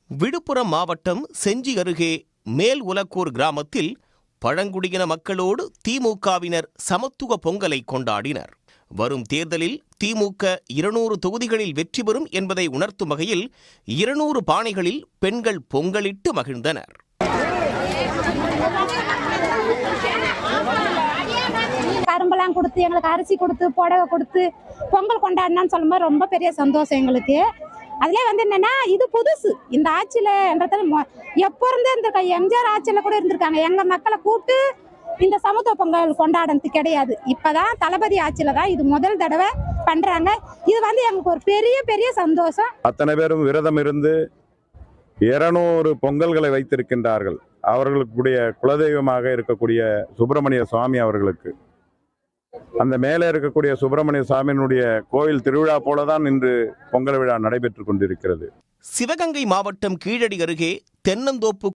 விழுப்புரம் மாவட்டம் செஞ்சி அருகே மேல் உலக்கூர் கிராமத்தில் பழங்குடியின மக்களோடு திமுகவினர் சமத்துவ பொங்கலை கொண்டாடினர். வரும் தேர்தலில் திமுக 200 தொகுதிகளில் வெற்றி பெறும் என்பதை உணர்த்தும் வகையில் 200 பானைகளில் பெண்கள் பொங்கலிட்டு மகிழ்ந்தனர். கரும்பெல்லாம் கொடுத்து எங்களுக்கு அரிசி கொடுத்து புடவை கொடுத்து பொங்கல் கொண்டாடினான்னு சொல்லும்போது ரொம்ப பெரிய சந்தோஷம் எங்களுக்கு. அதுலேயே என்னன்னா இது புதுசு இந்த ஆட்சியிலன்றதுல எப்போ இருந்து இந்த எம்ஜிஆர் ஆட்சியில் கூட இருந்திருக்காங்க. எங்கள் மக்களை கூப்பிட்டு இந்த சமத்துவ பொங்கல் கொண்டாடுறது கிடையாது. இப்போதான் தளபதி ஆட்சியில் தான் இது முதல் தடவை பண்ணுறாங்க. இது எங்களுக்கு ஒரு பெரிய பெரிய சந்தோஷம். அத்தனை பேரும் விரதம் இருந்து 200 பொங்கல்களை வைத்திருக்கின்றார்கள். அவர்களுக்குடைய குலதெய்வமாக இருக்கக்கூடிய சுப்பிரமணிய சுவாமி அவர்களுக்கு அந்த மேலே இருக்கக்கூடிய சுப்பிரமணிய சுவாமியினுடைய கோயில் திருவிழா போலதான் இன்று பொங்கல் விழா நடைபெற்றுக் கொண்டிருக்கிறது. சிவகங்கை மாவட்டம் கீழடி அருகே தென்னந்தோப்பு